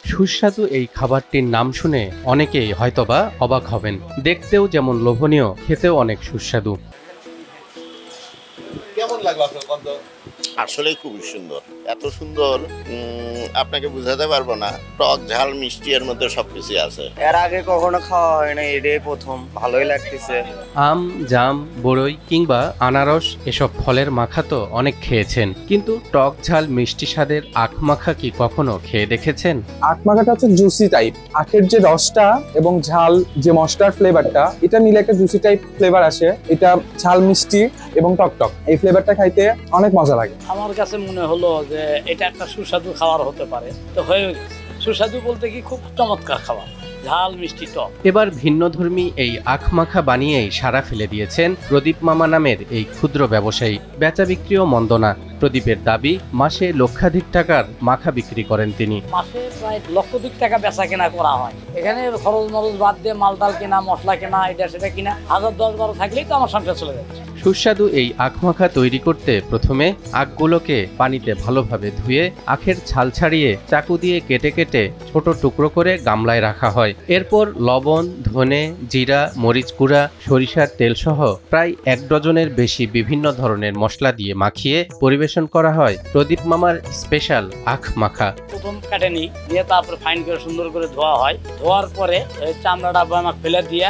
সুস্বাদু এই খাবারটির নাম শুনে অনেকেই হয়তোবা অবাক হবেন। দেখতেও যেমন লোভনীয়, খেতেও অনেক সুস্বাদু। কেমন লাগলো আপনার গন্ধ? আসলে খুবই সুন্দর, এত সুন্দর আপনাকে বুঝাতে পারবো না। টক ঝাল মিষ্টি এর মধ্যে সবকিছু আছে। এর আগে কখনো খাওয়া হয় না, এটাই প্রথম। ভালোই লাগতেছে। আম, জাম, বড়ই কিংবা আনারস এসব ফলের মাখা তো অনেক খেয়েছেন, কিন্তু টক ঝাল মিষ্টি স্বাদের আখ মাখা কি কখনো খেয়ে দেখেছেন? আখ মাখাটা হচ্ছে জুসি টাইপ। আখের যে রসটা এবং ঝাল যে মশলার ফ্লেভারটা, এটা মিলে একটা জুসি টাইপ ফ্লেভার আসে। এটা ঝাল মিষ্টি এবং টকটক, এই ফ্লেভারটা খাইতে অনেক মজা লাগে। আমার কাছে মনে হলো যে এটা একটা সুস্বাদু খাবার হতে পারে, তো হয়ে গেছে। সুস্বাদু বলতে কি খুব চমৎকার খাবার, ঝাল মিষ্টি টক। এবার ভিন্নধর্মী এই আখ মাখা বানিয়েই সাড়া ফেলে দিয়েছেন প্রদীপ মামা নামের এই ক্ষুদ্র ব্যবসায়ী। বেচা বিক্রিও মন্দ না। প্রদীপের দাবি, মাসে লক্ষাধিক টাকার মাখা বিক্রি করেন তিনি। মাসে প্রায় লক্ষাধিক টাকা বেচা কেনা করা হয়। এখানে খরচ মরচ বাদ দিয়ে মালটাল কেনা, মশলা কেনা, এটা সেটা কিনা 1000-10-12 থাকলেই তো আমার সংসার চলে যাচ্ছে। সুস্বাদু এই আখ মাখা তৈরি করতে প্রথমে আখগুলোকে পানিতে ভালোভাবে ধুয়ে আখের ছাল ছাড়িয়ে চাকু দিয়ে কেটে কেটে ছোট টুকরো করে গামলায় রাখা হয়। এরপর লবণ, ধনে, জিরা, মরিচ গুঁড়া, সরিষার তেল সহ প্রায় 1 ডজনের বেশি বিভিন্ন ধরনের মশলা দিয়ে মাখিয়ে পরিবেশন করা হয় প্রদীপ মামার স্পেশাল আখ মাখা। প্রথম কাটে নিই, দিয়ে তারপরে ফাইন করে সুন্দর করে ধোয়া হয়। ধোয়ার পরে চামড়াটা আমাকে ফেলে দিয়ে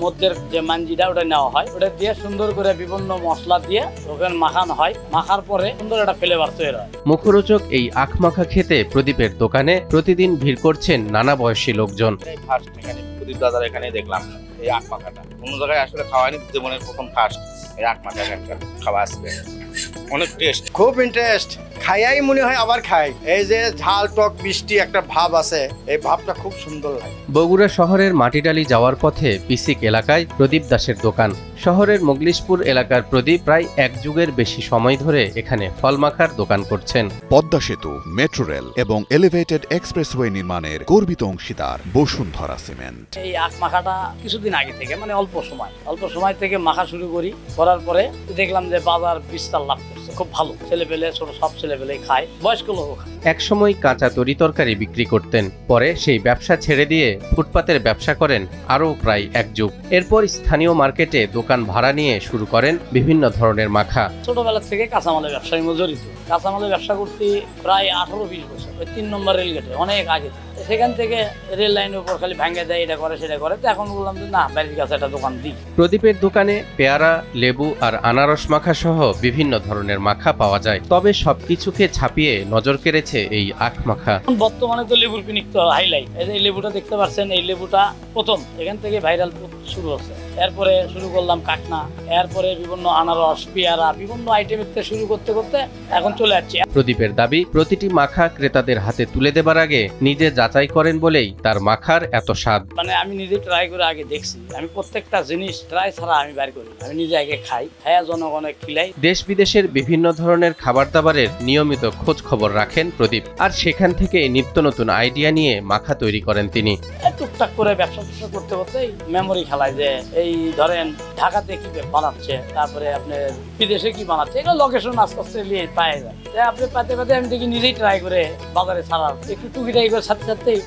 মধ্যের যে মাঞ্জিটা ওটা নেওয়া হয়, ওটা দিয়ে সুন্দর করে বিভিন্ন মশলা দিয়ে ওখানে মাখানো হয়। মাখার পরে সুন্দর একটা ফ্লেভার তৈরি হয়। মুখরোচক এই আখ মাখা খেতে প্রদীপের দোকানে প্রতিদিন ভিড় করছেন নানা বয়সী লোকজন। ফার্স্ট এখানে প্রদীপ দাদার এখানে দেখলাম এই আখ মাখাটা। অন্য জায়গায় আসলে খাওয়ানি, জীবনের প্রথম ফার্স্ট এই আখ মাখা একটা খাওয়া আসবে। অনেক টেস্ট, খুব ইন্টারেস্ট। খাইয়াই মনে হয় আবার খাই। এই যে ঝাল টক মিষ্টি একটা ভাব আছে, এই ভাবটা খুব সুন্দর লাগে। বগুড়া শহরের মাটিডালি যাওয়ার পথে পিসিক এলাকায় প্রদীপ দাসের দোকান। শহরের মোগলিশপুর এলাকার প্রদীপ প্রায় 1 যুগের বেশি সময় ধরে এখানে ফল মাখার দোকান করছেন। পদ্মা সেতু, মেট্রো রেল এবং এলিভেটেড এক্সপ্রেসওয়ে নির্মাণের গর্বিত অংশীদার বসুন্ধরা সিমেন্ট। এই আখ মাখাটা কিছুদিন আগে থেকে, মানে অল্প সময় থেকে মাখা শুরু করার পরে দেখলাম যে বাজার বিস্তার লাভ করছে। খুব ভালো, ছেলেপেলে ছোট সব ছেলেপেলে খায়, বয়স্ক লোক খায়। একসময় কাঁচা তরি তরকারি বিক্রি করতেন, পরে সেই ব্যবসা ছেড়ে দিয়ে ফুটপাতের ব্যবসা করেন আরও প্রায় 1 যুগ। এরপর স্থানীয় মার্কেটে দোকান ভাড়া নিয়ে শুরু করেন বিভিন্ন ধরনের মাখা। ছোটবেলা থেকে কাঁচামালের ব্যবসায় জড়িত। কাঁচামালের ব্যবসা করতে প্রায় 18-20 বছর। 3 নম্বর রেলগেটে অনেক আগে থেকে। সেখান থেকে রেল লাইনের উপর খালি ভাঙে দেয়, এটা করে সেটা করে। তো এখন বললাম যে না, বাড়ির কাছে একটা দোকান দিই। প্রদীপের দোকানে পেয়ারা, লেবু আর আনারস মাখা সহ বিভিন্ন ধরনের মাখা পাওয়া যায়। তবে সবকিছুকে ছাপিয়ে নজর কেড়েছে এই আখ মাখা। বর্তমানে তো লেবুর পিকনিক তো হাইলাইট। এই যে লেবুটা দেখতে পাচ্ছেন, এই লেবুটা প্রথম এখান থেকে ভাইরাল শুরু হচ্ছে। এরপরে শুরু করলাম কাটনা, এরপরে বিভিন্ন আনারস, পেয়ারা, বিভিন্ন আইটেমের থেকে শুরু করতে করতে এখন চলে যাচ্ছে। প্রদীপের দাবি, প্রতিটি মাখা ক্রেতাদের হাতে তুলে দেবার আগে নিজে যাচাই করেন বলেই তার মাখার এত স্বাদ। মানে আমি নিজে ট্রাই করে আগে দেখছি। আমি প্রত্যেকটা জিনিস ট্রাই ছাড়া আমি বের করি। আমি নিজে আগে খাই, হ্যাঁ জনগণে খিলাই। দেশ বিদেশের বিভিন্ন ধরনের খাবার দাবারের নিয়মিত খোঁজ খবর রাখেন প্রদীপ, আর সেখান থেকে নিত্য নতুন আইডিয়া নিয়ে মাখা তৈরি করেন তিনি। টুকটাক করে ব্যবসা করতে করতে মেমোরি খেলায় যে এই ধরেন ঢাকাতে কি বানাচ্ছে, তারপরে আপনার বিদেশে কি বানাচ্ছে, এগুলো লোকেশন আস্তে আস্তে পাওয়া যায়। আপনি পাতে পাতে আমি দেখি নিজেই ট্রাই করে বাজারে ছাড়ার একটু টুকিটাই করে সাথে সাথেই